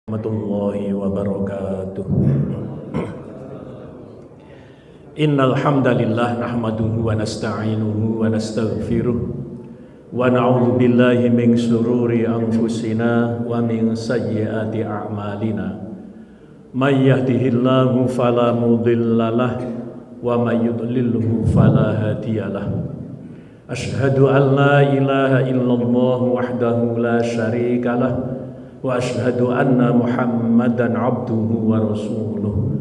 Warahmatullahi wabarakatuh. Innal hamdalillah nahmaduhu wa nasta'inuhu wa nastaghfiruh wa na'udzu billahi min shururi anfusina wa min sayyiati a'malina. May yahdihillahu fala mudhillalah wa may yudlilhu fala hadiyalah. Asyhadu an la ilaha illallah wahdahu la syarikalah wa asyhadu anna Muhammadan abduhu wa rasuluh.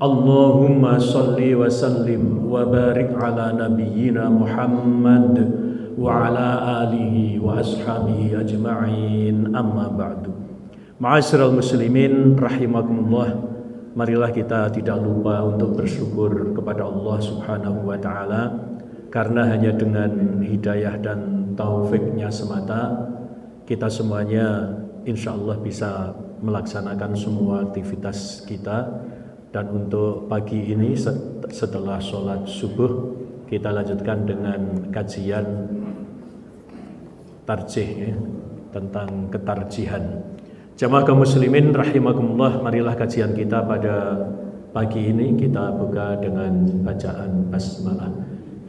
Allahumma salli wa sallim wa barik ala nabiyyina Muhammad wa ala alihi wa ashabihi ajma'in, amma ba'du. Ma'asyiral muslimin rahimakumullah, marilah kita tidak lupa untuk bersyukur kepada Allah Subhanahu wa taala, karena hanya dengan hidayah dan taufiknya semata kita semuanya insyaallah bisa melaksanakan semua aktivitas kita. Dan untuk pagi ini setelah sholat subuh kita lanjutkan dengan kajian tarjih tentang ketarjihan. Jamaah kaum muslimin rahimakumullah, marilah kajian kita pada pagi ini kita buka dengan bacaan basmalah.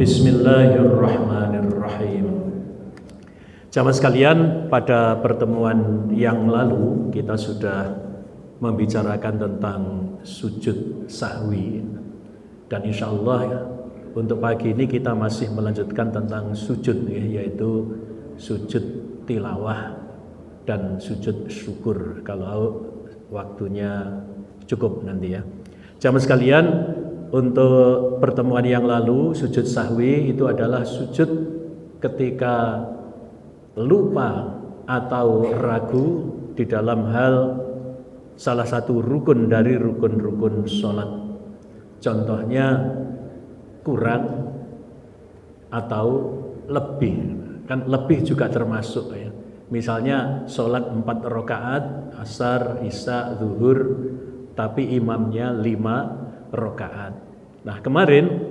Bismillahirrahmanirrahim. Jamaah sekalian, pada pertemuan yang lalu kita sudah membicarakan tentang sujud sahwi, dan insya Allah untuk pagi ini kita masih melanjutkan tentang sujud, yaitu sujud tilawah dan sujud syukur kalau waktunya cukup nanti ya. Jamaah sekalian, untuk pertemuan yang lalu sujud sahwi itu adalah sujud ketika lupa atau ragu di dalam hal salah satu rukun dari rukun-rukun sholat. Contohnya kurang atau lebih, kan lebih juga termasuk ya. Misalnya sholat 4 rakaat asar, isya, zuhur, tapi imamnya 5 rakaat. Nah kemarin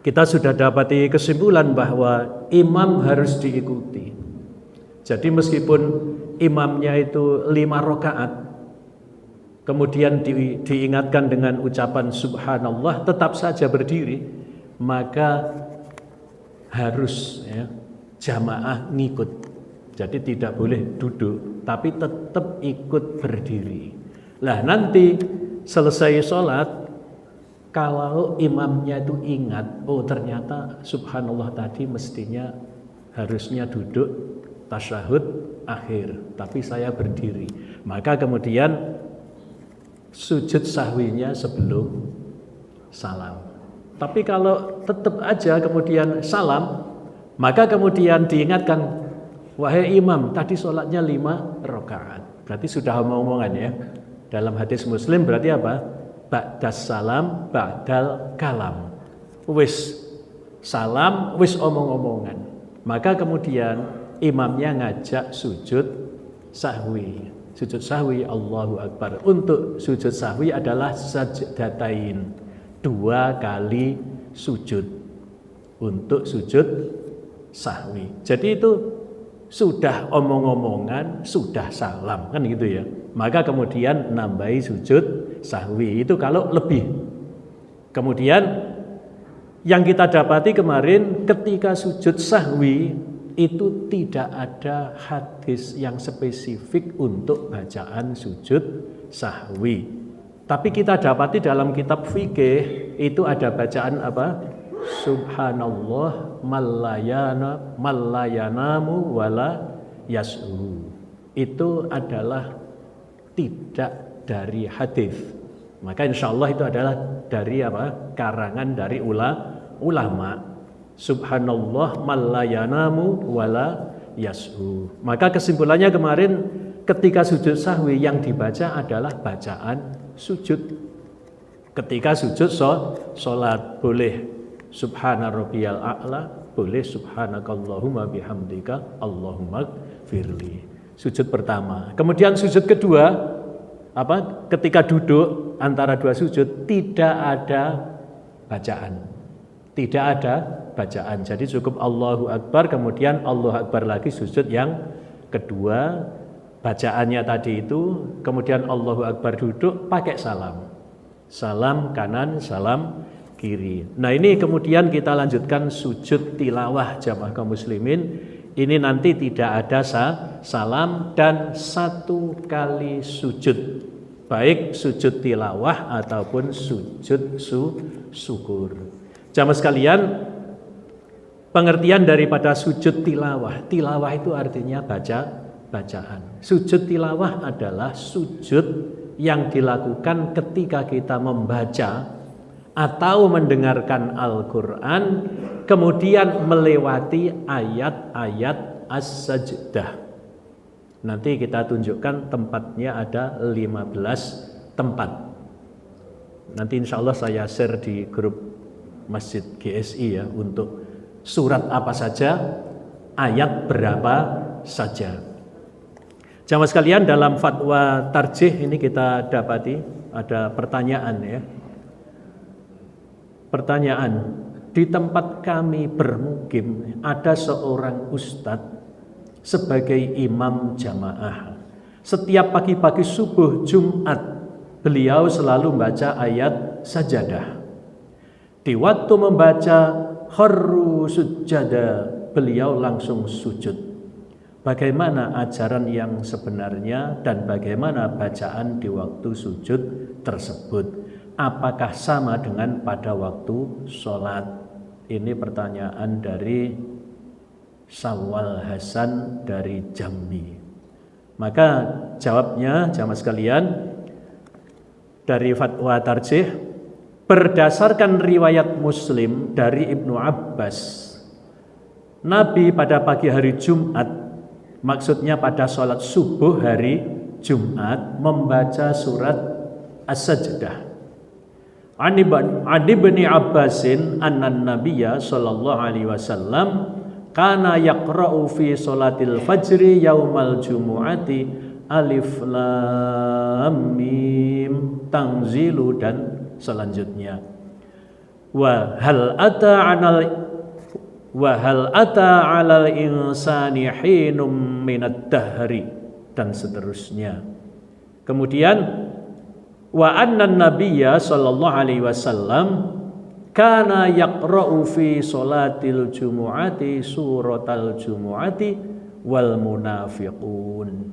kita sudah dapati kesimpulan bahwa imam harus diikuti. Jadi meskipun imamnya itu 5 rakaat, kemudian diingatkan dengan ucapan subhanallah, tetap saja berdiri, maka harus ya, jamaah ngikut. Jadi tidak boleh duduk, tapi tetap ikut berdiri. Lah nanti selesai sholat, kalau imamnya itu ingat, oh ternyata subhanallah tadi mestinya harusnya duduk tasyahud akhir, tapi saya berdiri, maka kemudian sujud sahwinya sebelum salam. Tapi kalau tetap aja kemudian salam, maka kemudian diingatkan, wahai imam, tadi sholatnya 5 rakaat. Berarti sudah omong-omongan ya. Dalam hadis Muslim berarti apa? Ba'das salam, ba'dal kalam. Wis salam, wis omong-omongan. Maka kemudian imamnya ngajak sujud sahwi. Sujud sahwi, Allahu Akbar. Untuk sujud sahwi adalah sajdatain, 2 kali sujud untuk sujud sahwi. Jadi itu sudah omong-omongan, sudah salam, kan gitu ya. Maka kemudian nambahi sujud sahwi, itu kalau lebih. Kemudian yang kita dapati kemarin, ketika sujud sahwi itu tidak ada hadis yang spesifik untuk bacaan sujud sahwi. Tapi kita dapati dalam kitab fikih itu ada bacaan apa? Subhanallah mallayanamu wala yas'u. Itu adalah tidak dari hadis. Maka insya Allah itu adalah dari apa? Karangan dari ulama. Subhanallah mallayanamu wala yas'u. Maka kesimpulannya kemarin, ketika sujud sahwi yang dibaca adalah bacaan sujud. Ketika sujud sholat boleh subhana rabbiyal a'la, boleh subhanakallahumma bihamdika Allahumma firli. Sujud pertama. Kemudian sujud kedua, apa? Ketika duduk antara 2 sujud tidak ada bacaan. Tidak ada bacaan. Jadi cukup Allahu Akbar, kemudian Allahu Akbar lagi sujud yang kedua, bacaannya tadi itu, kemudian Allahu Akbar duduk pakai salam. Salam kanan, salam kiri. Nah ini kemudian kita lanjutkan sujud tilawah jamaah kaum muslimin. Ini nanti tidak ada salam dan satu kali sujud. Baik sujud tilawah ataupun sujud syukur. Jamaah sekalian, pengertian daripada sujud tilawah. Tilawah itu artinya bacaan. Sujud tilawah adalah sujud yang dilakukan ketika kita membaca atau mendengarkan Al-Quran, kemudian melewati ayat-ayat as-sajdah. Nanti kita tunjukkan tempatnya ada 15 tempat. Nanti insya Allah saya share di grup Masjid GSI ya, untuk surat apa saja, ayat berapa saja. Jamaah sekalian, dalam fatwa tarjih ini kita dapati ada pertanyaan ya. Pertanyaan, di tempat kami bermukim ada seorang ustadz sebagai imam jamaah. Setiap pagi-pagi subuh Jumat beliau selalu membaca ayat sajadah. Di waktu membaca kharru sujada beliau langsung sujud. Bagaimana ajaran yang sebenarnya dan bagaimana bacaan di waktu sujud tersebut? Apakah sama dengan pada waktu sholat? Ini pertanyaan dari Sawal Hasan dari Jambi. Maka jawabnya jamaah sekalian, dari fatwa tarjih, berdasarkan riwayat Muslim dari Ibnu Abbas, Nabi pada pagi hari Jumat, maksudnya pada sholat subuh hari Jumat, membaca surat As-Sajdah. Ani bin Abbasin annan Nabiyya sallallahu alaihi wasallam kana yaqra'u fi sholatil fajri yaumal jumu'ati alif lam mim tanzilu dan selanjutnya. Wa hal ata 'alal insani hinum minad dahri dan seterusnya. Kemudian wa annan nabiyya sallallahu alaihi wasallam kana yaqra'u fi sholatil jumu'ati suratal jumu'ati wal munafiqun.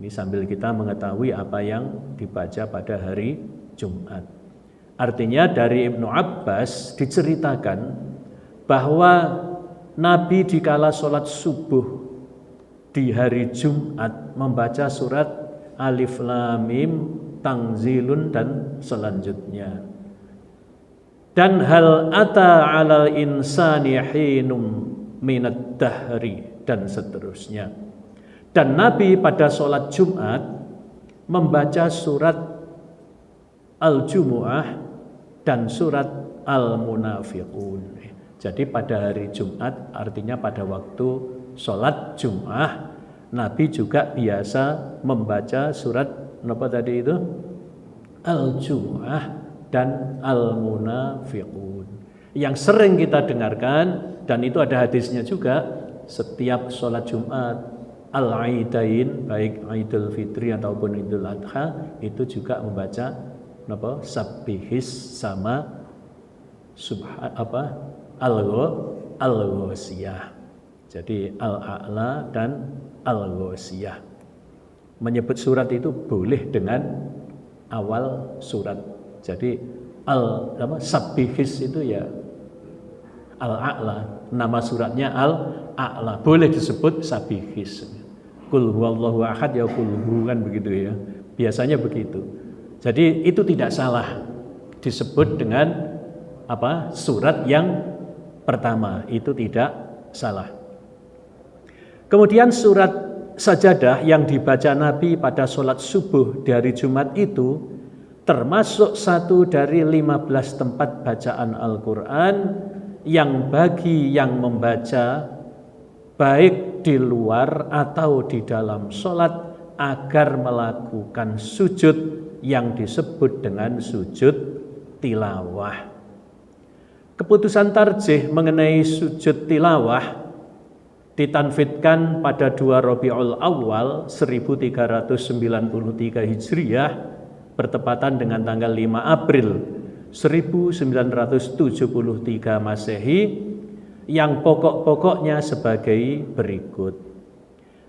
Ini sambil kita mengetahui apa yang dibaca pada hari Jumat. Artinya dari Ibnu Abbas diceritakan bahwa Nabi dikala sholat subuh di hari Jumat membaca surat Alif Lam Mim Tanzilun dan selanjutnya. Dan hal ata 'alal insani hinum minad dahri dan seterusnya. Dan Nabi pada sholat Jumat membaca surat Al-Jumu'ah dan surat Al-Munafiqun. Jadi pada hari Jumat artinya pada waktu sholat Jum'ah, Nabi juga biasa membaca surat apa tadi itu? Al-Jumu'ah dan Al-Munafiqun. Yang sering kita dengarkan dan itu ada hadisnya juga, setiap sholat Jumat Al-Aidain, baik Idul Fitri ataupun Idul Adha, itu juga membaca apa? Sabbihis sama subhan apa? Al-Ghosiyah. Jadi Al-A'la dan Al-Ghosiyah. Menyebut surat itu boleh dengan awal surat. Jadi Sabbihis itu ya Al-A'la, nama suratnya Al-A'la, boleh disebut Sabbihis. Qul huwallahu ahad ya qul hu, kan begitu ya. Biasanya begitu. Jadi itu tidak salah disebut dengan apa? Surat yang pertama, itu tidak salah. Kemudian surat Sajadah yang dibaca Nabi pada sholat subuh dari Jumat itu termasuk satu dari 15 tempat bacaan Al-Quran yang bagi yang membaca baik di luar atau di dalam sholat agar melakukan sujud yang disebut dengan sujud tilawah. Keputusan tarjih mengenai sujud tilawah ditanfidkan pada 2 Rabiul Awal 1393 Hijriah bertepatan dengan tanggal 5 April 1973 Masehi, yang pokok-pokoknya sebagai berikut.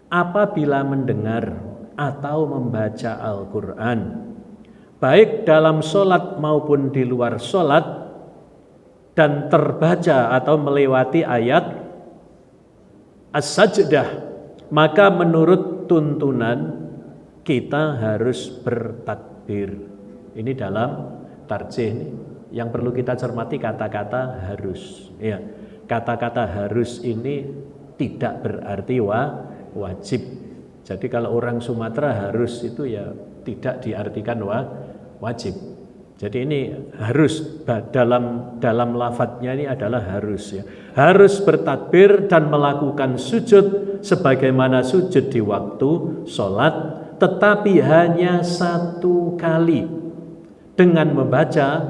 Apabila mendengar atau membaca Al-Quran, baik dalam sholat maupun di luar sholat, dan terbaca atau melewati ayat As-Sajdah, maka menurut tuntunan kita harus bertakbir. Ini dalam tarjih nih. Yang perlu kita cermati kata-kata harus. Ya, kata-kata harus ini tidak berarti wajib. Jadi kalau orang Sumatera harus itu ya tidak diartikan wajib. Jadi ini harus, dalam lafadznya ini adalah harus ya. Harus bertakbir dan melakukan sujud sebagaimana sujud di waktu sholat, tetapi hanya 1 kali dengan membaca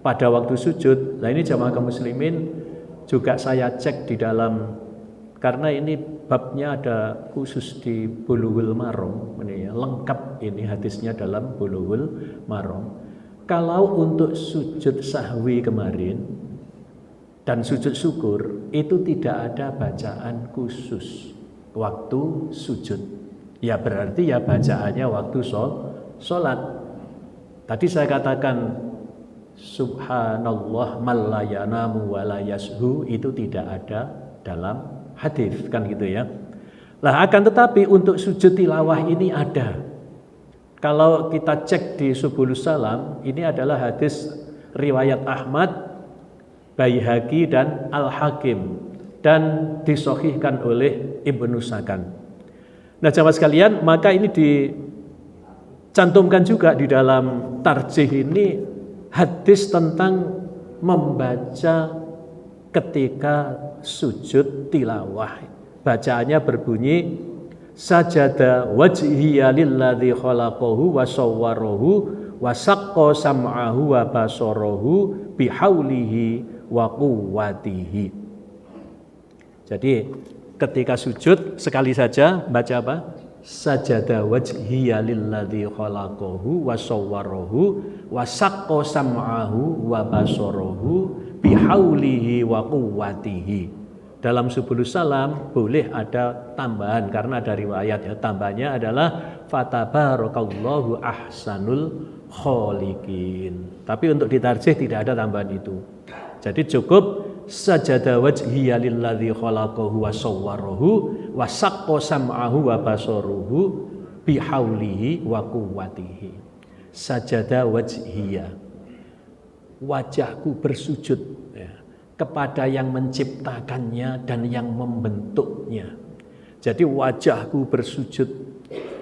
pada waktu sujud. Nah ini jamaah kaum muslimin juga saya cek di dalam, karena ini babnya ada khusus di Bulughul Maram, ini ya, lengkap ini hadisnya dalam Bulughul Maram. Kalau untuk sujud sahwi kemarin dan sujud syukur itu tidak ada bacaan khusus waktu sujud. Ya berarti ya bacaannya waktu sholat. Tadi saya katakan subhanallah man la yanamu wa la yashu, itu tidak ada dalam hadis kan gitu ya. Lah akan tetapi untuk sujud tilawah ini ada. Kalau kita cek di Subulus Salam, ini adalah hadis riwayat Ahmad, Baihaqi dan Al-Hakim, dan disahihkan oleh Ibnu Sakan. Nah jamaah sekalian, maka ini dicantumkan juga di dalam tarjih ini hadis tentang membaca ketika sujud tilawah. Bacaannya berbunyi sajada wajhiya lilladzi khalaqahu wa sawwarahu wa saqqa sam'ahu wa basarahu bihaulihi wa quwwatihi. Jadi ketika sujud sekali saja baca apa? Sajada wajhiya lilladzi khalaqahu wa sawwarahu wa saqqa sam'ahu wa basarahu bihaulihi wa quwwatihi. Dalam Subulus Salam boleh ada tambahan karena ada riwayat ya, tambahannya adalah fatabarakallahu ahsanul kholiqin. Tapi untuk ditarjih tidak ada tambahan itu. Jadi cukup sajada wajhiya lilladzi khalaqahu wa sawwarahu wa saqqa sam'ahu wa basaruhu bihaulihi wa quwwatihi. Sajada wajhiya, wajahku bersujud ya, kepada yang menciptakannya dan yang membentuknya. Jadi wajahku bersujud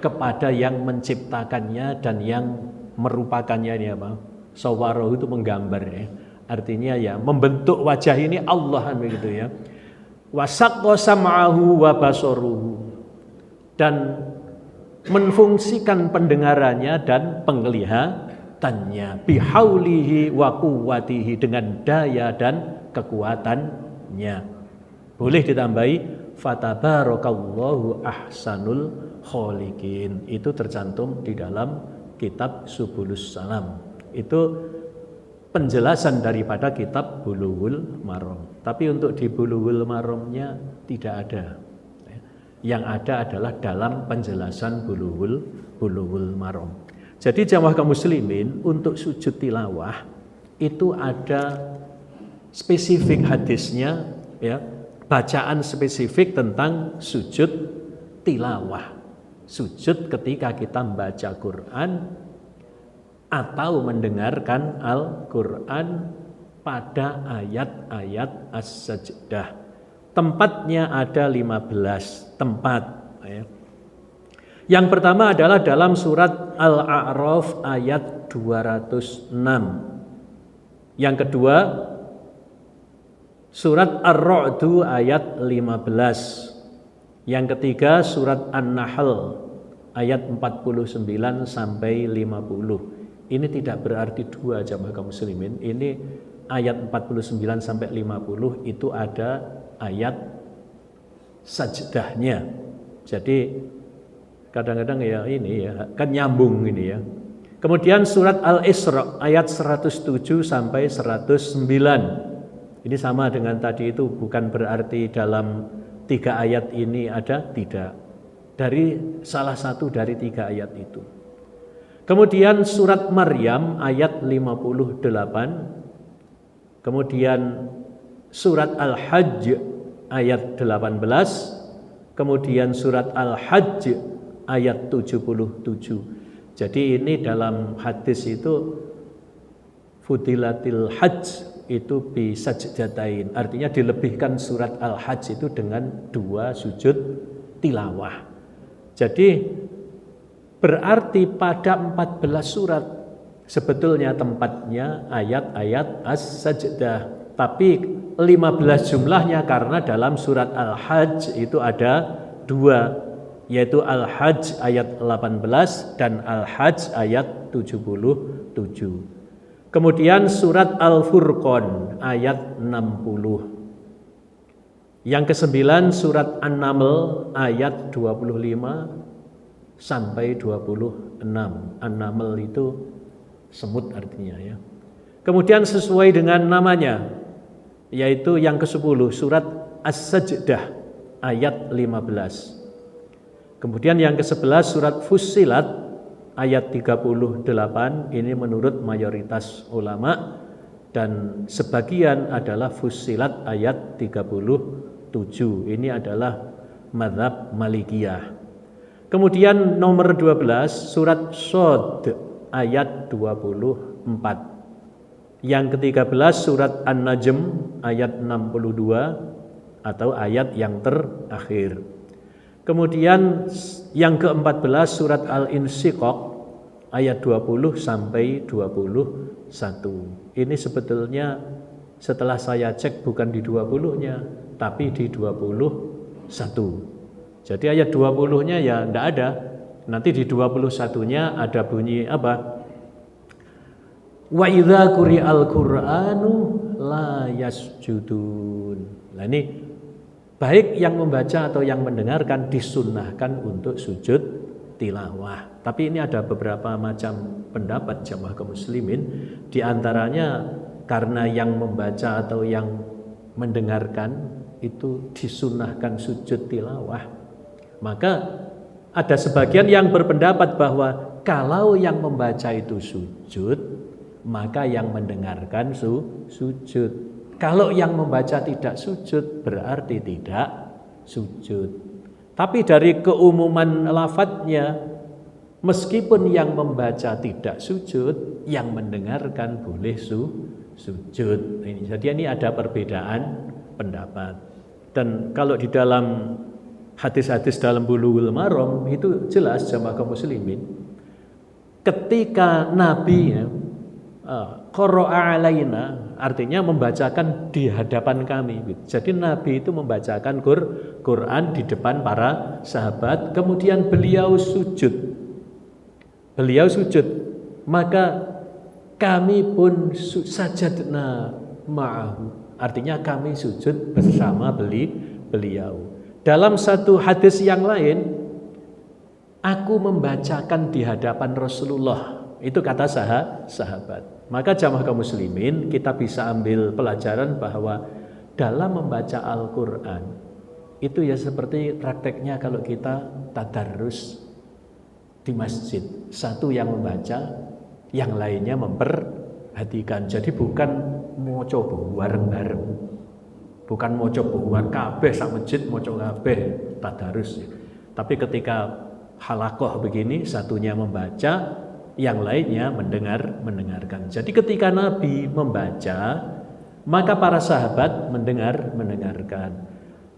kepada yang menciptakannya dan yang merupakannya, ini apa? Sawwarahu itu menggambar ya. Artinya ya membentuk wajah ini Allah begitu ya. Wa saqqa sam'ahu wa basaruhu, dan menfungsikan pendengarannya dan penglihatannya, bihaulihi wa quwwatihi, dengan daya dan kekuatannya. Boleh ditambahi fatabarakallahu ahsanul kholiqin. Itu tercantum di dalam kitab Subulus Salam. Itu penjelasan daripada kitab Bulughul Maram. Tapi untuk di Bulughul Maramnya tidak ada. Yang ada adalah dalam penjelasan Bulughul Maram. Jadi jamaah kaum muslimin, untuk sujud tilawah itu ada spesifik hadisnya ya, bacaan spesifik tentang sujud tilawah. Sujud ketika kita membaca Quran atau mendengarkan Al-Quran pada ayat-ayat As-Sajdah. Tempatnya ada 15 tempat ya. Yang pertama adalah dalam surat Al-A'raf ayat 206. Yang kedua surat Ar-Ra'du ayat 15. Yang ketiga surat An-Nahl ayat 49 sampai 50. Ini tidak berarti dua jamaah kaum muslimin. Ini ayat 49 sampai 50 itu ada ayat sajdahnya. Jadi kadang-kadang ya ini ya kan nyambung ini ya. Kemudian surat Al-Isra ayat 107 sampai 109. Ini sama dengan tadi itu, bukan berarti dalam 3 ayat ini ada, tidak. Dari salah satu dari 3 ayat itu. Kemudian surat Maryam ayat 58. Kemudian surat Al-Hajj ayat 18. Kemudian surat Al-Hajj ayat 77. Jadi ini dalam hadis itu fudilatil hajj itu bi sajdatain. Artinya dilebihkan surat Al-Hajj itu dengan 2 sujud tilawah. Jadi berarti pada 14 surat sebetulnya tempatnya ayat-ayat as-sajdah. Tapi 15 jumlahnya karena dalam surat Al-Hajj itu ada 2, yaitu Al-Hajj ayat 18 dan Al-Hajj ayat 77. Kemudian surat Al-Furqan ayat 60. Yang ke-9 surat An-Naml ayat 25 sampai 26. An-Naml itu semut artinya ya. Kemudian sesuai dengan namanya, yaitu yang ke-10 surat As-Sajdah ayat 15. Kemudian yang ke-11 surat Fussilat ayat 38. Ini menurut mayoritas ulama, dan sebagian adalah Fussilat ayat 37. Ini adalah mazhab Malikiyah. Kemudian nomor 12 surat Shad ayat 24. Yang ke-13 surat An-Najm ayat 62 atau ayat yang terakhir. Kemudian yang ke-14 surat Al-Insyiqaq ayat 20 sampai 21. Ini sebetulnya setelah saya cek bukan di 20-nya, tapi di 21. Jadi ayat 20-nya ya enggak ada. Nanti di 21-nya ada bunyi apa? Wa idza quri'al Qur'anu la yasjudun. Nah ini baik yang membaca atau yang mendengarkan disunnahkan untuk sujud tilawah. Tapi ini ada beberapa macam pendapat jamaah kaum muslimin. Di antaranya karena yang membaca atau yang mendengarkan itu disunnahkan sujud tilawah, maka ada sebagian yang berpendapat bahwa kalau yang membaca itu sujud, maka yang mendengarkan sujud. Kalau yang membaca tidak sujud, berarti tidak sujud. Tapi dari keumuman lafadznya, meskipun yang membaca tidak sujud, yang mendengarkan boleh sujud. Jadi ini ada perbedaan pendapat. Dan kalau di dalam hadis-hadis dalam Bulughul Maram itu jelas jamaah kaum muslimin, ketika Nabi qara'a alaina, artinya membacakan di hadapan kami. Jadi Nabi itu membacakan Quran di depan para sahabat, kemudian beliau sujud. Maka kami pun sajadna ma'ahu. Artinya kami sujud bersama beliau. Dalam satu hadis yang lain, aku membacakan di hadapan Rasulullah. Itu kata sahabat. Maka jamaah kaum muslimin, kita bisa ambil pelajaran bahwa dalam membaca Al-Quran itu ya seperti prakteknya kalau kita tadarrus di masjid. Satu yang membaca, yang lainnya memperhatikan. Jadi bukan mau coba bareng-bareng, bukan mau coba kabeh sak masjid mau coba kabeh tadarrus. Tapi ketika halakoh begini, satunya membaca, yang lainnya mendengarkan. Jadi ketika Nabi membaca, maka para sahabat mendengarkan.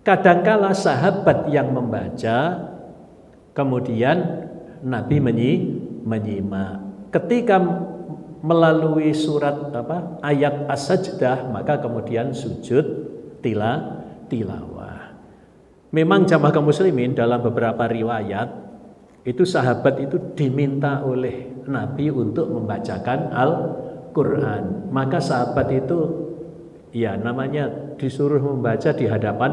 Kadangkala sahabat yang membaca, kemudian Nabi menyimak. Ketika melalui surat ayat as-sajdah, maka kemudian sujud tilawah. Memang jamaah kaum muslimin dalam beberapa riwayat itu sahabat itu diminta oleh Nabi untuk membacakan Al-Quran. Maka sahabat itu ya namanya disuruh membaca di hadapan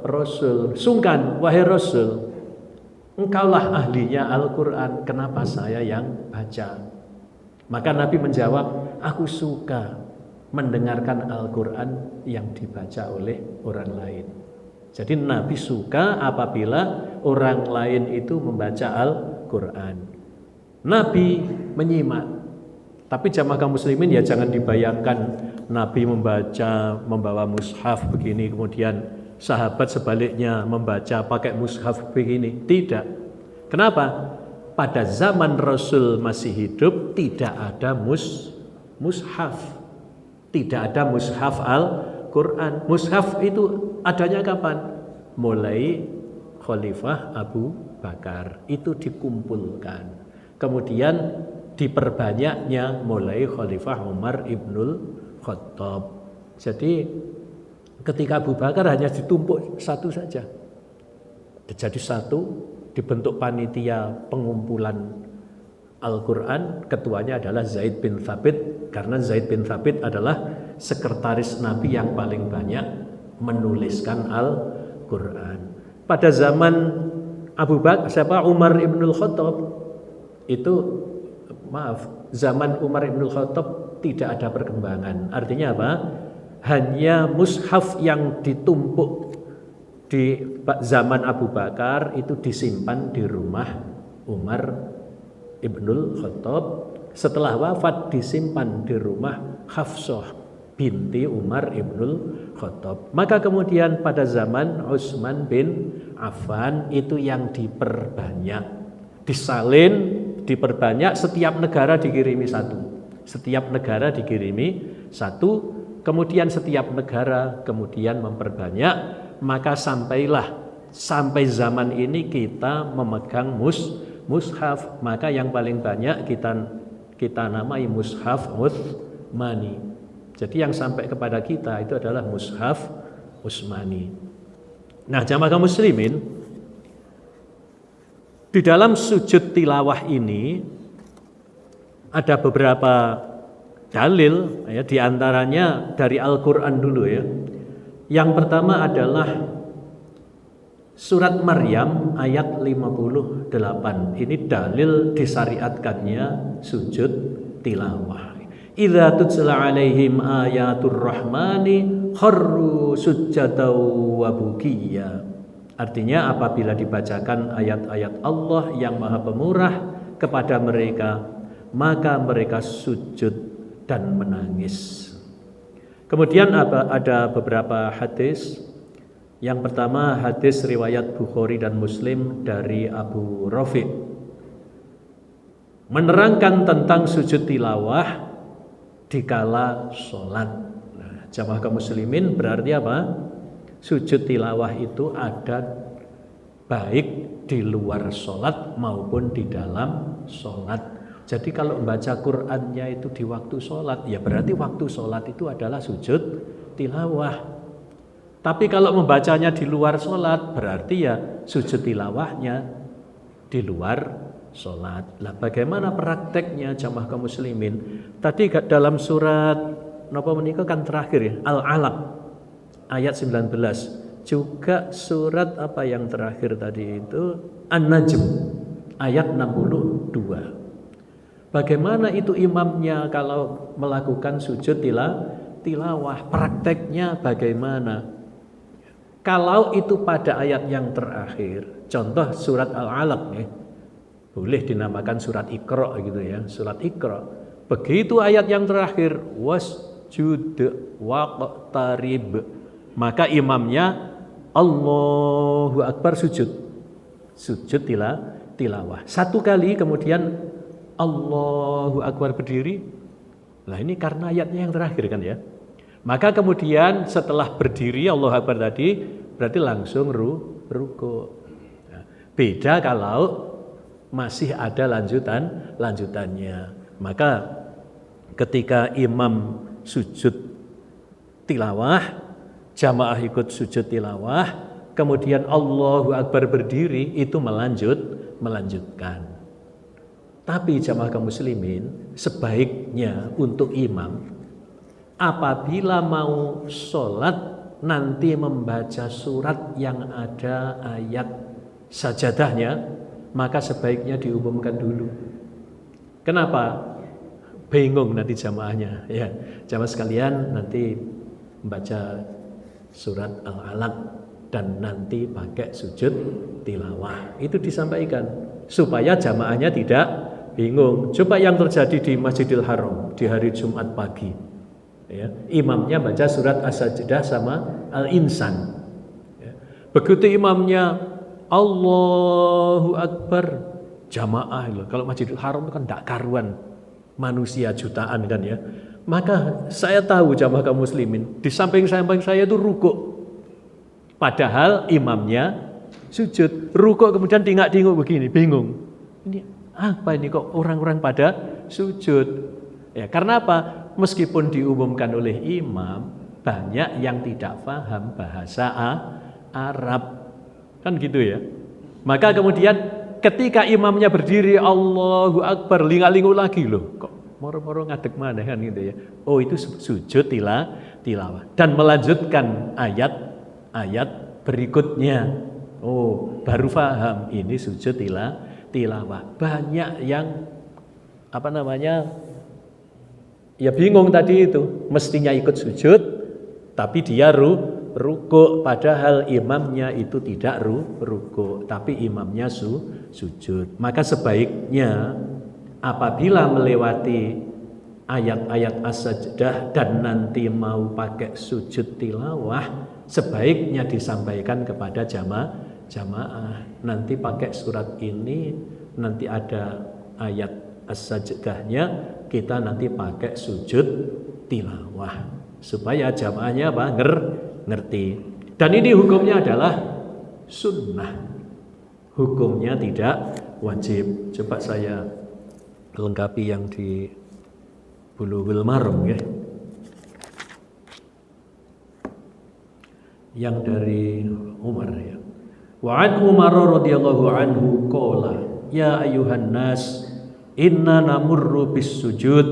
Rasul. Sungkan, wahai Rasul, engkaulah ahlinya Al-Quran, kenapa saya yang baca? Maka Nabi menjawab, aku suka mendengarkan Al-Quran yang dibaca oleh orang lain. Jadi Nabi suka apabila orang lain itu membaca Al-Quran. Nabi menyimak. Tapi jamaah kaum muslimin ya jangan dibayangkan Nabi membawa mushaf begini, kemudian sahabat sebaliknya membaca pakai mushaf begini. Tidak. Kenapa? Pada zaman Rasul masih hidup tidak ada mushaf. Tidak ada mushaf Al-Quran. Mushaf itu adanya kapan? Mulai Khalifah Abu Bakar. Itu dikumpulkan. Kemudian diperbanyaknya mulai Khalifah Umar ibnul Khattab. Jadi ketika Abu Bakar hanya ditumpuk satu saja. Jadi satu, dibentuk panitia pengumpulan Al-Quran, ketuanya adalah Zaid bin Thabit, karena Zaid bin Thabit adalah sekretaris Nabi yang paling banyak menuliskan Al-Quran. Pada zaman Umar ibnul Khattab itu, zaman Umar ibnul Khattab tidak ada perkembangan. Artinya apa? Hanya mushaf yang ditumpuk di zaman Abu Bakar itu disimpan di rumah Umar ibnul Khattab. Setelah wafat disimpan di rumah Hafsah binti Umar ibnul Khattab. Maka kemudian pada zaman Utsman bin Affan itu yang diperbanyak, disalin, diperbanyak, setiap negara dikirimi satu. Setiap negara dikirimi satu, kemudian setiap negara kemudian memperbanyak, maka sampai zaman ini kita memegang mushaf, maka yang paling banyak kita namai mushaf Utsmani. Jadi yang sampai kepada kita itu adalah mushaf Utsmani. Nah, jamaah kaum muslimin, di dalam sujud tilawah ini ada beberapa dalil ya, diantaranya dari Al-Quran dulu ya. Yang pertama adalah surat Maryam ayat 58. Ini dalil disyariatkannya sujud tilawah. Idza tutla alaihim ayatur rahmani kharru sujjatan wa bukiya. Artinya apabila dibacakan ayat-ayat Allah yang Maha Pemurah kepada mereka, maka mereka sujud dan menangis. Kemudian ada beberapa hadis. Yang pertama hadis riwayat Bukhari dan Muslim dari Abu Rafi' menerangkan tentang sujud tilawah dikala sholat. Nah, jamaah kaum muslimin berarti apa? Sujud tilawah itu ada baik di luar sholat maupun di dalam sholat. Jadi kalau membaca Qur'annya itu di waktu sholat, ya berarti waktu sholat itu adalah sujud tilawah. Tapi kalau membacanya di luar sholat, berarti ya sujud tilawahnya di luar sholat. Lah bagaimana prakteknya jamaah kaum muslimin? Tadi dalam surat napa menika kan terakhir ya, Al-Alaq ayat 19. Juga surat apa yang terakhir tadi itu, An-Najm ayat 62. Bagaimana itu imamnya kalau melakukan sujud tilawah? Prakteknya bagaimana? Kalau itu pada ayat yang terakhir, contoh surat Al-Alaq ya, boleh dinamakan surat Iqra gitu ya, surat Iqra. Begitu ayat yang terakhir, wasjud waqtarib, maka imamnya Allahu Akbar sujud tilawah. Satu kali kemudian Allahu Akbar berdiri. Nah ini karena ayatnya yang terakhir kan ya. Maka kemudian setelah berdiri Allahu Akbar tadi berarti langsung ruku. Nah, beda kalau masih ada lanjutannya. Maka ketika imam sujud tilawah, jamaah ikut sujud tilawah, kemudian Allahu Akbar berdiri, itu melanjutkan. Tapi jamaah kaum muslimin, sebaiknya untuk imam apabila mau sholat nanti membaca surat yang ada ayat sajadahnya, maka sebaiknya diumumkan dulu. Kenapa? Bingung nanti jamaahnya. Ya, jamaah sekalian nanti membaca surat Al-Alaq dan nanti pakai sujud tilawah. Itu disampaikan supaya jamaahnya tidak bingung. Coba yang terjadi di Masjidil Haram di hari Jumat pagi, ya, imamnya baca surat As-Sajdah sama Al-Insan, ya. Begitu imamnya Allahu Akbar, jamaah loh. Kalau Masjidil Haram itu kan tidak karuan, manusia jutaan kan ya. Maka saya tahu jamaah kaum muslimin di samping-samping saya itu rukuk, padahal imamnya sujud. Rukuk kemudian tingak-tinguk begini, bingung. Ini apa ini kok orang-orang pada sujud? Ya, karena apa? Meskipun diumumkan oleh imam, banyak yang tidak paham bahasa Arab. Kan gitu ya. Maka kemudian ketika imamnya berdiri Allahu Akbar, linga-lingu lagi loh. Kok moro-moro ngadeg mana kan gitu ya. Oh, itu sujud tilawah. Dan melanjutkan ayat berikutnya. Oh, baru paham ini sujud tilawah. Banyak yang ya bingung tadi itu, mestinya ikut sujud tapi dia rukuk, padahal imamnya itu tidak rukuk tapi imamnya sujud. Maka sebaiknya apabila melewati ayat-ayat as-sajdah dan nanti mau pakai sujud tilawah, sebaiknya disampaikan kepada jamaah. Nanti pakai surat ini, nanti ada ayat as-sajdahnya, kita nanti pakai sujud tilawah supaya jamaahnya ngerti. Dan ini hukumnya adalah sunnah, hukumnya tidak wajib. Coba saya lengkapi yang di Bulughul Maram ya, yang dari Umar ya. Wa an Umar radhiyallahu anhu qala ya ayuhan nas inna namurru bis sujud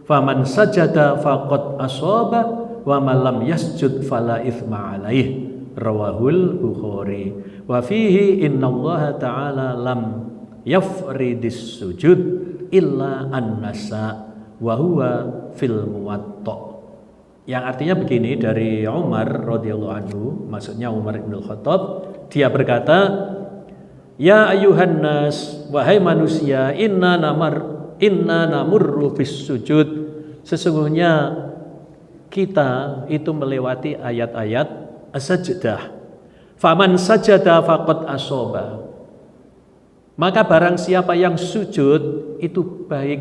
faman sajada faqad asaba wa man lam yasjud fala itsma alaih, rawahul Bukhari. Wa fihi innallaha ta'ala lam yafridis sujud illa an-nasa wa huwa fil muwatta. Yang artinya begini dari Umar radhiyallahu anhu, maksudnya Umar bin Khattab, dia berkata, ya ayuhan nas, wahai manusia, inna namurru bis sujud, sesungguhnya kita itu melewati ayat-ayat as-sajdah. Faman sajada faqad asaba, maka barang siapa yang sujud itu baik.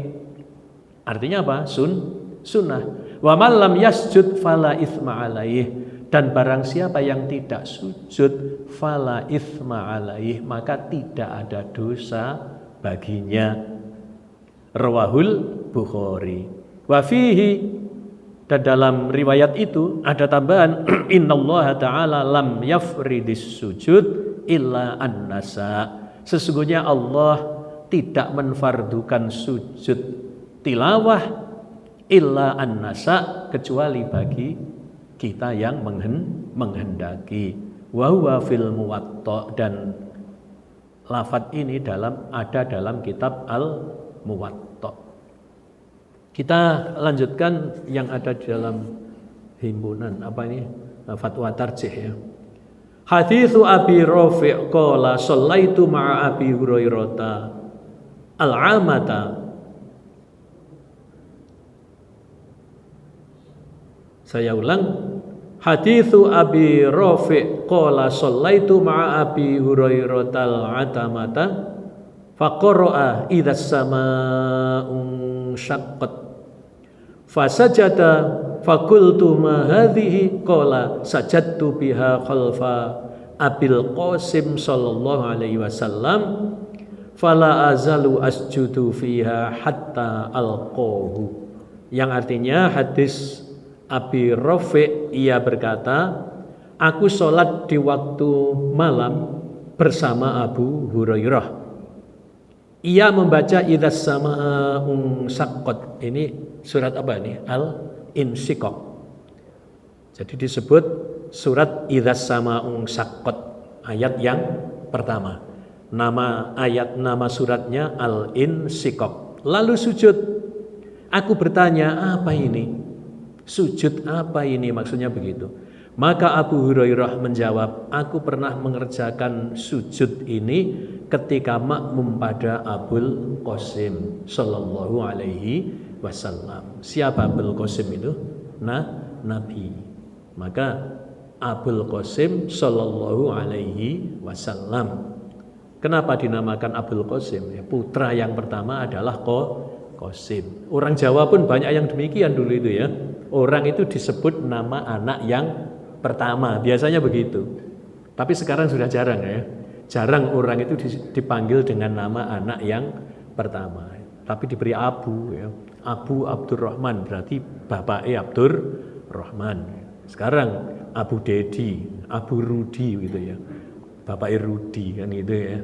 Artinya apa? Sunnah. Wa man lam yasjud fala itsma alaih, dan barang siapa yang tidak sujud fala itsma alaih, maka tidak ada dosa baginya. Rawahul Bukhari. Wa fihi, dan dalam riwayat itu ada tambahan innallaha ta'ala lam yafridis sujud illa an-nasa, sesungguhnya Allah tidak menfardukan sujud tilawah illa an-nasa, kecuali bagi kita yang menghendaki. Wa huwa fil muwatta, dan lafaz ini ada dalam kitab Al-Muwatta. Kita lanjutkan yang ada di dalam himpunan fatwa tarjih ya. Haditsu Abi Rafi' qala shallaitu ma'a Abi Hurairah al-amata. Saya ulang, haditsu Abi Rafi' qala shallaitu ma'a Abi Hurairah al-atamata faqara'a idzas samaa'un syaqqat fasajada faqultu ma hadhihi qala sajadtu biha khalfa Abil Qasim sallallahu alaihi wasallam fala azalu asjudu fiha hatta alqahu. Yang artinya hadis Abi Rafi', ia berkata, aku sholat di waktu malam bersama Abu Hurairah. Ia membaca idzas samaa'un syaqqat. Ini surat apa ini? Al-Insyiqaq. Jadi disebut surat Idzas Sama'un Syaqqat ayat yang pertama. Nama suratnya Al-Insyiqaq. Lalu sujud. Aku bertanya, apa ini? Sujud apa ini? Maksudnya begitu. Maka Abu Hurairah menjawab, aku pernah mengerjakan sujud ini ketika makmum pada Abul Qasim sallallahu alaihi wasallam. Siapa Abul Qasim itu? Nabi. Maka Abul Qasim sallallahu alaihi wasallam. Kenapa dinamakan Abul Qasim? Putra yang pertama adalah Qasim. Orang Jawa pun banyak yang demikian dulu itu ya. Orang itu disebut nama anak yang pertama, biasanya begitu. Tapi sekarang sudah jarang ya. Jarang orang itu dipanggil dengan nama anak yang pertama. Tapi diberi Abu ya. Abu Abdurrahman berarti bapaknya Abdurrahman. Sekarang Abu Dedi, Abu Rudi gitu ya. Bapak Rudi kan gitu ya.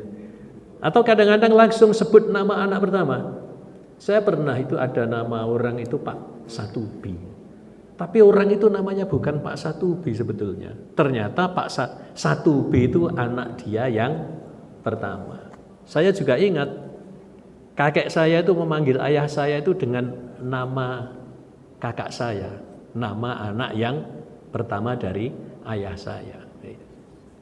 Atau kadang-kadang langsung sebut nama anak pertama. Saya pernah itu ada nama orang itu Pak Satubi. Tapi orang itu namanya bukan Pak Satubi sebetulnya. Ternyata Pak Satubi itu anak dia yang pertama. Saya juga ingat kakek saya itu memanggil ayah saya itu dengan nama kakak saya. Nama anak yang pertama dari ayah saya.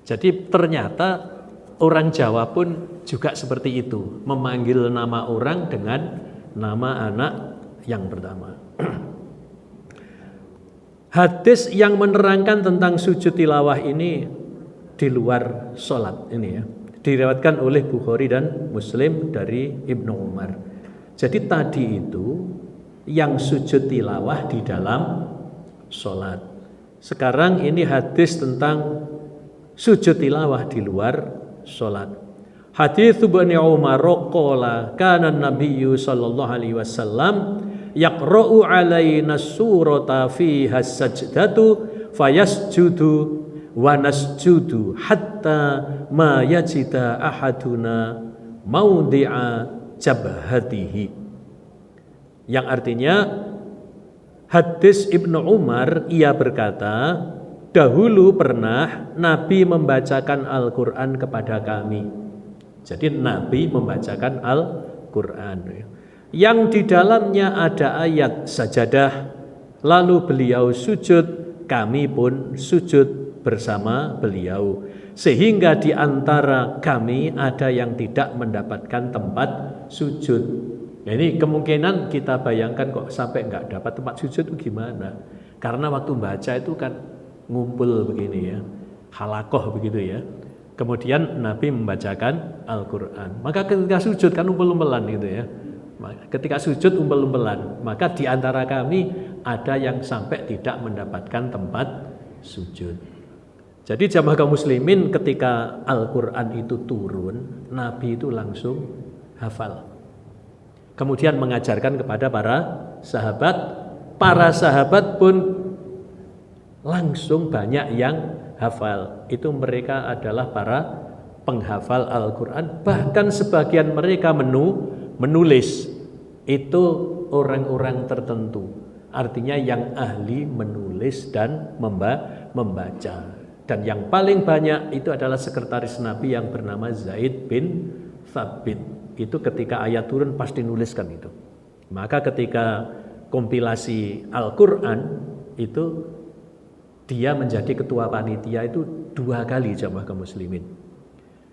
Jadi ternyata orang Jawa pun juga seperti itu, memanggil nama orang dengan nama anak yang pertama. Hadis yang menerangkan tentang sujud tilawah ini di luar sholat ini ya, diriwayatkan oleh Bukhari dan Muslim dari Ibnu Umar. Jadi tadi itu yang sujud tilawah di dalam sholat. Sekarang ini hadis tentang sujud tilawah di luar sholat. Hadits Ibnu Umar qala kana an-nabiyyu sallallahu alaihi wasallam yaqra'u alaina surata fiha sajdatu fayasjudu wa nasjudu hatta ma yajida ahaduna maudi'a jabhatihi. Yang artinya hadis Ibnu Umar, ia berkata, dahulu pernah Nabi membacakan Al-Quran kepada kami. Jadi Nabi membacakan Al-Quran yang di dalamnya ada ayat sajadah. Lalu beliau sujud, kami pun sujud bersama beliau. Sehingga di antara kami ada yang tidak mendapatkan tempat sujud. Nah, ini kemungkinan kita bayangkan kok sampai nggak dapat tempat sujud itu gimana? Karena waktu baca itu kan ngumpul begini ya, halakoh begitu ya. Kemudian Nabi membacakan Al-Quran. Maka ketika sujud kan umpel-umpelan gitu ya. Ketika sujud umpel-umpelan, maka di antara kami ada yang sampai tidak mendapatkan tempat sujud. Jadi jamaah kaum muslimin, ketika Al-Quran itu turun, Nabi itu langsung hafal. Kemudian mengajarkan kepada para sahabat. Para sahabat pun langsung banyak yang hafal. Itu mereka adalah para penghafal Al-Quran. Bahkan sebagian mereka menulis. Itu orang-orang tertentu. Artinya yang ahli menulis dan membaca. Dan yang paling banyak itu adalah sekretaris Nabi yang bernama Zaid bin Thabit. Itu ketika ayat turun pasti nuliskan itu. Maka ketika kompilasi Al-Quran itu dia menjadi ketua panitia itu 2 kali jamaah kaum muslimin.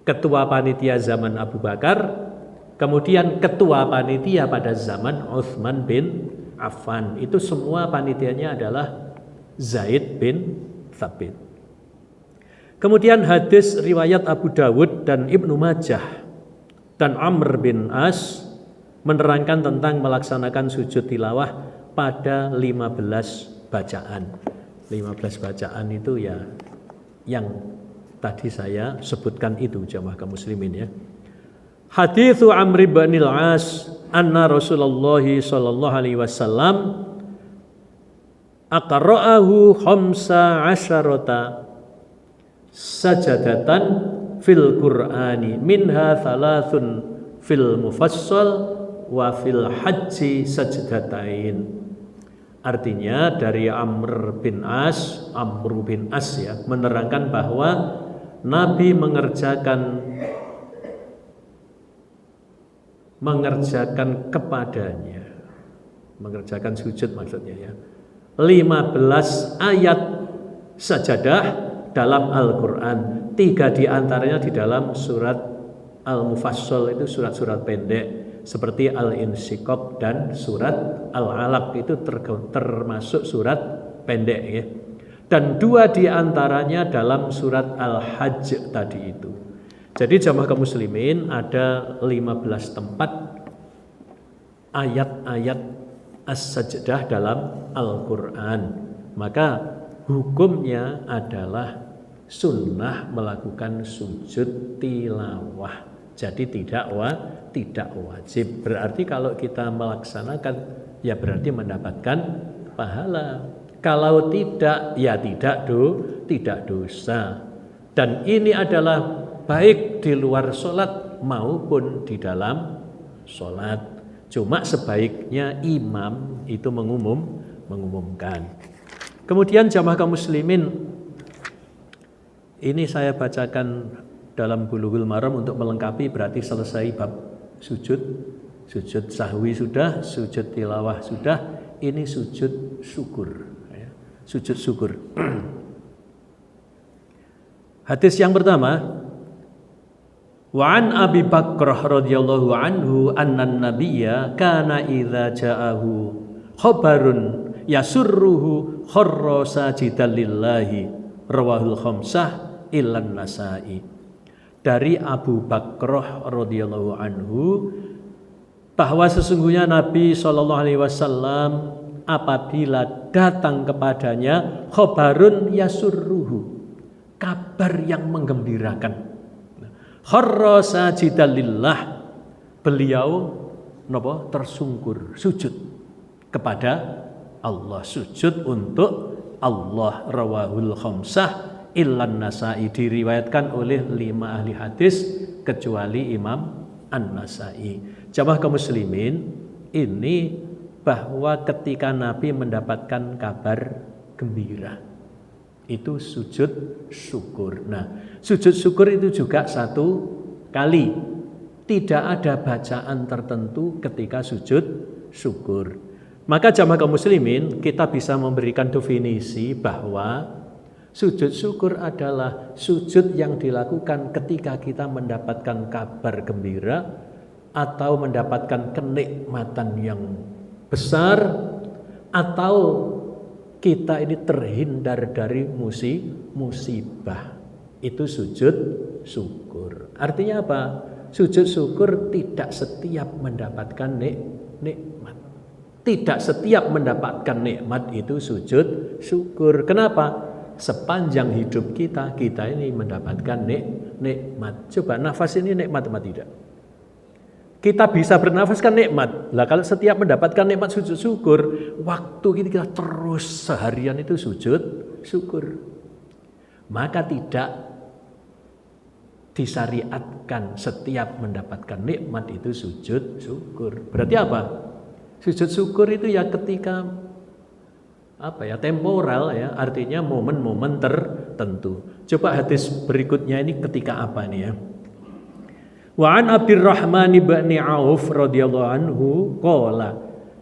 Ketua panitia zaman Abu Bakar, kemudian ketua panitia pada zaman Utsman bin Affan. Itu semua panitianya adalah Zaid bin Thabit. Kemudian hadis riwayat Abu Dawud dan Ibnu Majah dan Amr bin As menerangkan tentang melaksanakan sujud tilawah pada 15 bacaan. 15 bacaan itu ya yang tadi saya sebutkan itu jamaah kaum muslimin ya. Haditsu Amr bin Al-As anna Rasulullah sallallahu alaihi wasallam aqra'ahu 15 sajadatan fil Qur'ani minha 3 fil mufassal wa fil haji sajdatain. Artinya dari Amr bin As ya, menerangkan bahwa Nabi mengerjakan kepadanya, mengerjakan sujud maksudnya ya, 15 ayat sajadah dalam Al-Quran. 3 diantaranya di dalam surat Al-Mufassal, itu surat-surat pendek seperti Al-Insyiqaq dan surat Al-Alaq, itu termasuk surat pendek ya. Dan 2 diantaranya dalam surat Al-Hajj tadi itu. Jadi jamaah kaum muslimin, ada 15 tempat ayat-ayat as-sajdah dalam Al-Quran. Maka hukumnya adalah sunnah melakukan sujud tilawah. Jadi tidak wajib. Berarti kalau kita melaksanakan, ya berarti mendapatkan pahala. Kalau tidak, ya tidak dosa. Dan ini adalah baik di luar sholat maupun di dalam sholat. Cuma sebaiknya imam itu mengumumkan. Kemudian jamaah kaum muslimin, ini saya bacakan dalam Bulughul Maram untuk melengkapi, berarti selesai bab sujud. Sujud sahwi sudah, sujud tilawah sudah, ini sujud syukur. Sujud syukur. Hadis yang pertama, wa an Abi Bakrah radhiyallahu anhu annan nabiyya kana idza ja'ahu khabarun yasurruhu kharra sajidan lillahi, rawahul khamsah illan Nasa'i. Dari Abu Bakrah radhiyallahu anhu bahwa sesungguhnya Nabi SAW apabila datang kepadanya khabarun yasurruhu, kabar yang menggembirakan, kharra sajidan lillah, beliau tersungkur sujud kepada Allah, sujud untuk Allah, rawahul khamsah illan Nasa'i, diriwayatkan oleh 5 ahli hadis kecuali Imam An-Nasa'i. Jamaah kaum muslimin, ini bahwa ketika Nabi mendapatkan kabar gembira, itu sujud syukur. Nah, sujud syukur itu juga 1 kali. Tidak ada bacaan tertentu ketika sujud syukur. Maka jamaah kaum muslimin, kita bisa memberikan definisi bahwa sujud syukur adalah sujud yang dilakukan ketika kita mendapatkan kabar gembira atau mendapatkan kenikmatan yang besar, atau kita ini terhindar dari musibah. Itu sujud syukur. Artinya apa? Sujud syukur tidak setiap mendapatkan nikmat. Tidak setiap mendapatkan nikmat itu sujud syukur. Kenapa? Sepanjang hidup kita ini mendapatkan nikmat. Coba nafas ini nikmat apa tidak? Kita bisa bernafas kan nikmat. Lah kalau setiap mendapatkan nikmat sujud syukur, waktu kita terus seharian itu sujud syukur, maka tidak disyariatkan setiap mendapatkan nikmat itu sujud syukur. Berarti apa? Sujud syukur itu ya ketika temporal ya, artinya momen-momen tertentu. Coba hadis berikutnya ini ketika apa nih ya? Wa an Abdurrahman bin Auf radhiyallahu anhu qala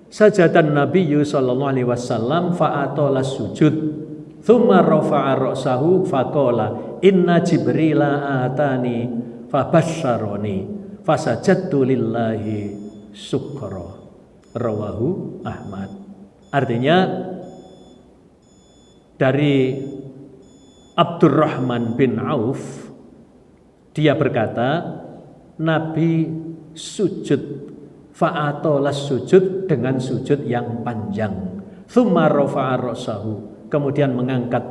sajadan Nabiyyu sallallahu alaihi wasallam fa atala sujud thumma rafa'a ra'sahu faqala inna Jibrila atani fabasyarani fasajadtu lillahi syukra, rawahu Ahmad. Artinya dari Abdurrahman bin Auf, dia berkata Nabi sujud, fa'atolas sujud dengan sujud yang panjang, thumma rafa'a ra'sahu, kemudian mengangkat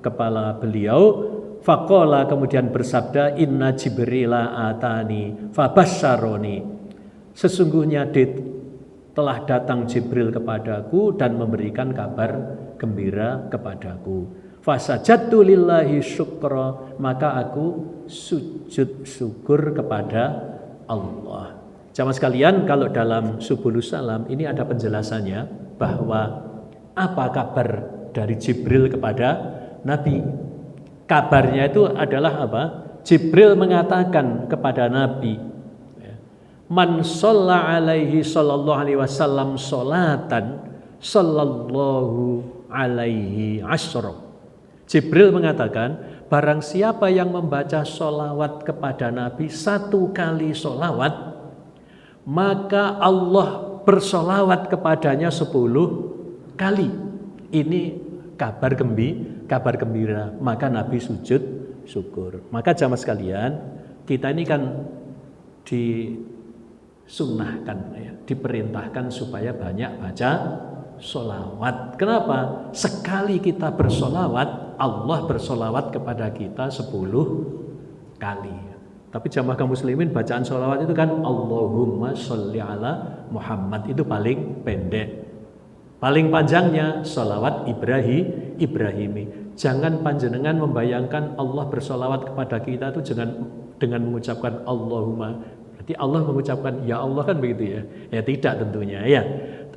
kepala beliau, faqala, kemudian bersabda inna Jibrila atani fabasyaroni, sesungguhnya telah datang Jibril kepadaku dan memberikan kabar gembira kepadaku. Fasajadtu lillahi syukra, maka aku sujud syukur kepada Allah. Jamaah sekalian, kalau dalam Subulus Salam ini ada penjelasannya bahwa Apa kabar dari Jibril kepada Nabi? Kabarnya itu adalah apa? Jibril mengatakan kepada Nabi, man shalla alaihi sallallahu alaihi wasallam sholatan sallallahu alaihi asyra. Jibril mengatakan, barang siapa yang membaca sholawat kepada Nabi 1 kali sholawat, maka Allah bersolawat kepadanya 10 kali. Ini kabar gembira. Maka Nabi sujud syukur. Maka jamaah sekalian, kita ini kan disunnahkan, ya, diperintahkan supaya banyak baca sholawat. Kenapa? Sekali kita bersolawat, Allah bersolawat kepada kita 10 kali. Tapi jamaah kaum muslimin, bacaan sholawat itu kan Allahumma sholli ala Muhammad, itu paling pendek. Paling panjangnya sholawat Ibrahimi. Jangan panjenengan membayangkan Allah bersolawat kepada kita itu dengan mengucapkan Allahumma. Berarti Allah mengucapkan ya Allah, kan begitu ya? Ya tidak tentunya ya.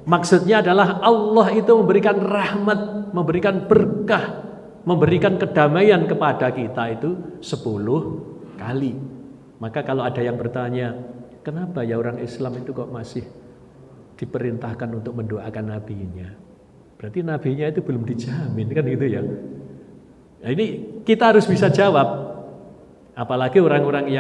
Maksudnya adalah Allah itu memberikan rahmat, memberikan berkah, memberikan kedamaian kepada kita itu 10 kali. Maka kalau ada yang bertanya, kenapa ya orang Islam itu kok masih diperintahkan untuk mendoakan nabinya? Berarti nabinya itu belum dijamin, kan gitu ya. Nah, ini kita harus bisa jawab. Apalagi orang-orang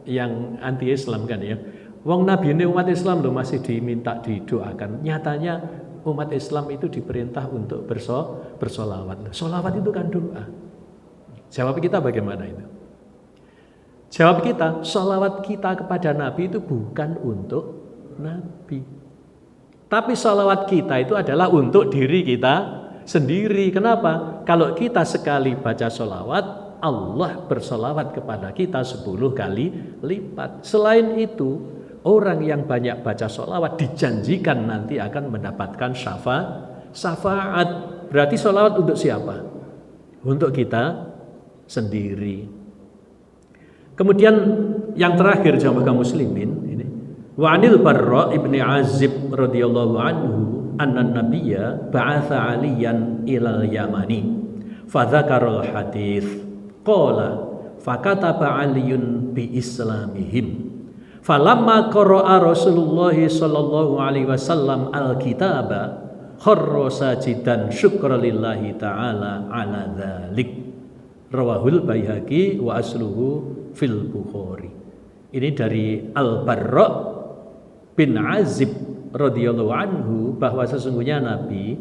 yang anti Islam kan ya. Wong nabi ini umat Islam loh masih diminta didoakan. Nyatanya umat Islam itu diperintah untuk bersolawat. Solawat itu kan doa. Jawab kita bagaimana itu? Jawab kita, solawat kita kepada Nabi itu bukan untuk Nabi. Tapi solawat kita itu adalah untuk diri kita sendiri. Kenapa? Kalau kita sekali baca solawat, Allah bersolawat kepada kita 10 kali lipat. Selain itu, orang yang banyak baca solawat dijanjikan nanti akan mendapatkan syafaat. Berarti solawat untuk siapa? Untuk kita sendiri. Kemudian yang terakhir jamaah kaum muslimin ini, wa anil Barra ibni Azib radhiyallahu anhu anna nabiyya ba'atha aliyan ilal yamani fa dzakarul hadits qala fakataba aliyun bi islamihim falamma qara'a Rasulullah sallallahu alaihi wasallam alkitaba kharra sajidan syukralillahi ta'ala ala dzalik. Rawahul Baihaqi wa asluhu fil Bukhari. Ini dari Al-Barra bin Azib radhiyallahu anhu bahwa sesungguhnya Nabi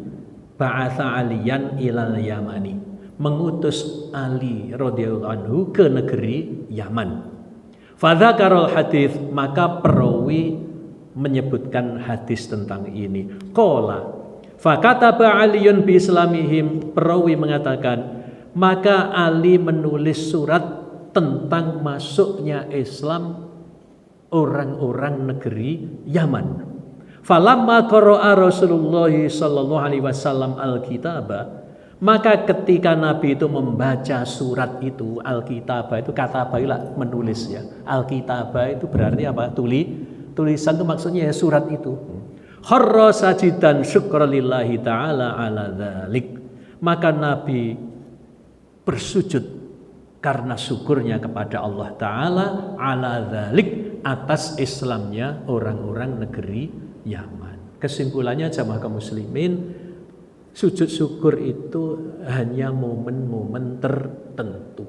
ba'atha aliyan ilal yamani, mengutus Ali radhiyallahu anhu ke negeri Yaman. Fadzakarul hadits, maka perawi menyebutkan hadis tentang ini. Qala fakataba aliyun bi islamihim, perawi mengatakan maka Ali menulis surat tentang masuknya Islam orang-orang negeri Yaman. Falamma qara'a Rasulullah sallallahu alaihi wasallam alkitaba, maka ketika Nabi itu membaca surat itu, alkitabah itu kata bailah menulis ya. Alkitabah itu berarti apa? Tulisan itu maksudnya ya surat itu. Kharra sajidan syukralillahi ta'ala ala dzalik. Maka Nabi bersujud karena syukurnya kepada Allah Ta'ala ala dzalik, atas Islamnya orang-orang negeri Yaman. Kesimpulannya jamaah kaum muslimin, sujud syukur itu hanya momen-momen tertentu.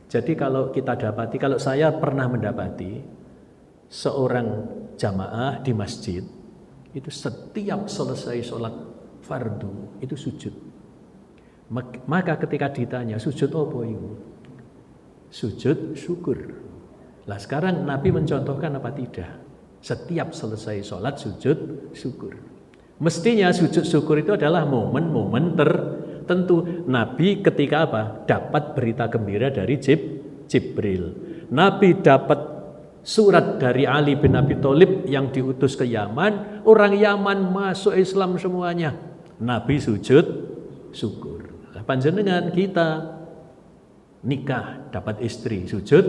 Jadi kalau kita dapati, kalau saya pernah mendapati seorang jamaah di masjid itu setiap selesai sholat fardu itu sujud. Maka ketika ditanya sujud apa itu? Sujud syukur. Lah sekarang Nabi mencontohkan apa tidak? Setiap selesai sholat sujud syukur. Mestinya sujud syukur itu adalah momen-momen tertentu. Nabi ketika apa? Dapat berita gembira dari Jibril. Nabi dapat surat dari Ali bin Abi Thalib yang diutus ke Yaman. Orang Yaman masuk Islam semuanya. Nabi sujud syukur. Panjenengan kita nikah dapat istri, sujud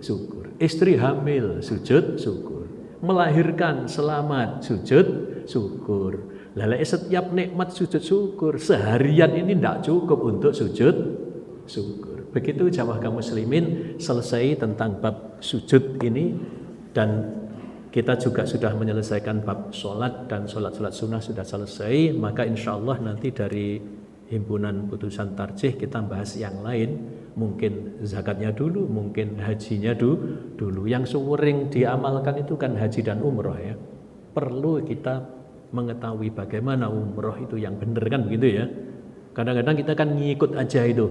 syukur. Istri hamil, sujud syukur. Melahirkan selamat, sujud syukur. Lalu setiap nikmat sujud syukur, seharian ini tidak cukup untuk sujud syukur. Begitu jamaah kaum muslimin, selesai tentang bab sujud ini, dan kita juga sudah menyelesaikan bab sholat, dan sholat sunnah sudah selesai. Maka insya Allah nanti dari himpunan putusan tarjih kita bahas yang lain. Mungkin zakatnya dulu, mungkin hajinya dulu. Yang sering diamalkan itu kan haji dan umroh ya. Perlu kita mengetahui bagaimana umroh itu yang benar kan begitu ya. Kadang-kadang kita kan ngikut aja itu,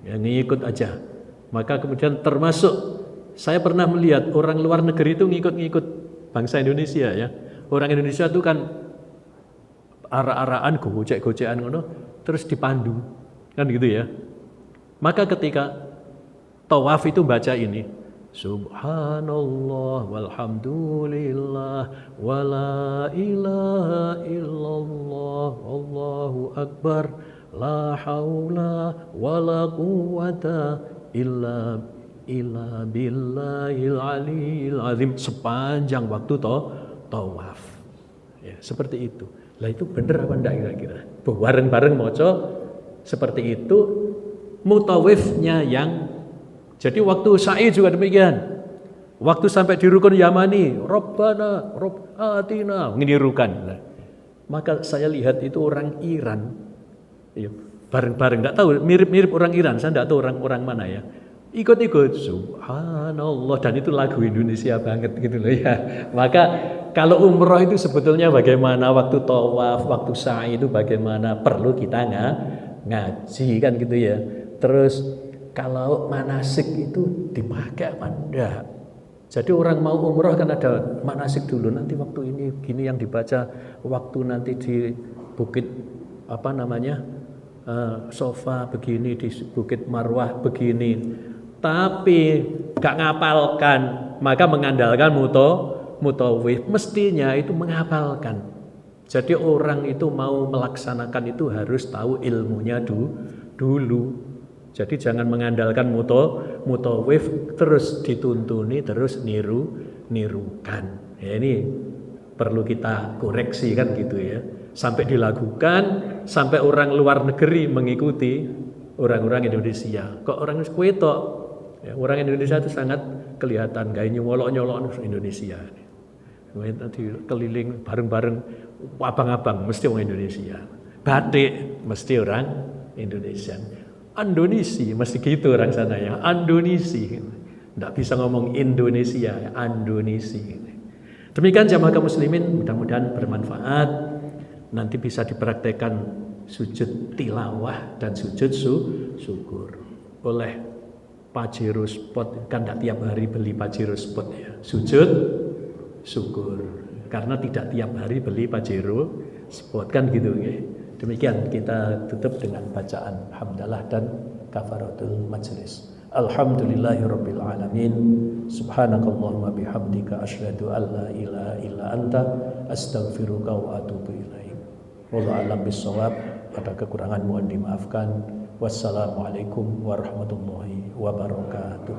ya, ngikut aja. Maka kemudian termasuk saya pernah melihat orang luar negeri itu ngikut-ngikut bangsa Indonesia ya. Orang Indonesia itu kan ara-araan gocek-gocekan ngono terus dipandu kan gitu ya. Maka ketika tawaf itu baca ini, Subhanallah walhamdulillah wala ilaha illallah Allahu akbar la haula wala quwata illa billahil aliyil azim, sepanjang waktu tawaf. Ya, seperti itu. Lah itu benar apa enggak kira-kira? Bareng-bareng maca seperti itu. Mutawifnya yang jadi waktu sa'i juga demikian. Waktu sampai di rukun Yamani, Rabbana Atina, menirukan. Nah, maka saya lihat itu orang Iran, ya, bareng-bareng, nggak tahu mirip-mirip orang Iran, saya nggak tahu orang mana ya. Ikut-ikut, Subhanallah, dan itu lagu Indonesia banget gitu loh ya. Maka kalau umroh itu sebetulnya bagaimana, waktu tawaf, waktu sa'i itu bagaimana, perlu kita ngaji kan gitu ya. Terus kalau manasik itu dipakai apa enggak? Jadi orang mau umroh kan ada manasik dulu, nanti waktu ini gini yang dibaca, waktu nanti di bukit apa namanya Sofa begini, di bukit Marwah begini. Tapi gak ngapalkan, maka mengandalkan mutawif, mestinya itu menghafalkan. Jadi orang itu mau melaksanakan itu harus tahu ilmunya dulu. Jadi jangan mengandalkan mutawif terus dituntuni, terus nirukan. Ya, ini perlu kita koreksi kan gitu ya. Sampai dilakukan, sampai orang luar negeri mengikuti orang-orang Indonesia. Kok orang Kuwait ya, orang Indonesia itu sangat kelihatan gaya nyolok-nyolok Indonesia. Nanti keliling bareng-bareng, abang-abang mesti orang Indonesia. Batik mesti orang Indonesia. Andonisi mesti gitu orang sana ya, Andonisi. Tidak bisa ngomong Indonesia, Andonisi. Demikian jamaah kaum muslimin, mudah-mudahan bermanfaat. Nanti bisa dipraktekkan sujud tilawah dan sujud syukur oleh Pajero Spot. Kan tidak tiap hari beli Pajero Spot ya, sujud syukur. Karena tidak tiap hari beli Pajero Spot kan gitu ya. Demikian kita tutup dengan bacaan hamdalah dan kafaratul majlis. Alhamdulillahirabbil alamin. Subhanakallahumma bihamdika asyhadu an la ilaha illa anta astaghfiruka wa atubu ilaik. Wallahu a'lam bissawab. Ada kekurangan mohon dimaafkan. Wassalamualaikum warahmatullahi wabarakatuh.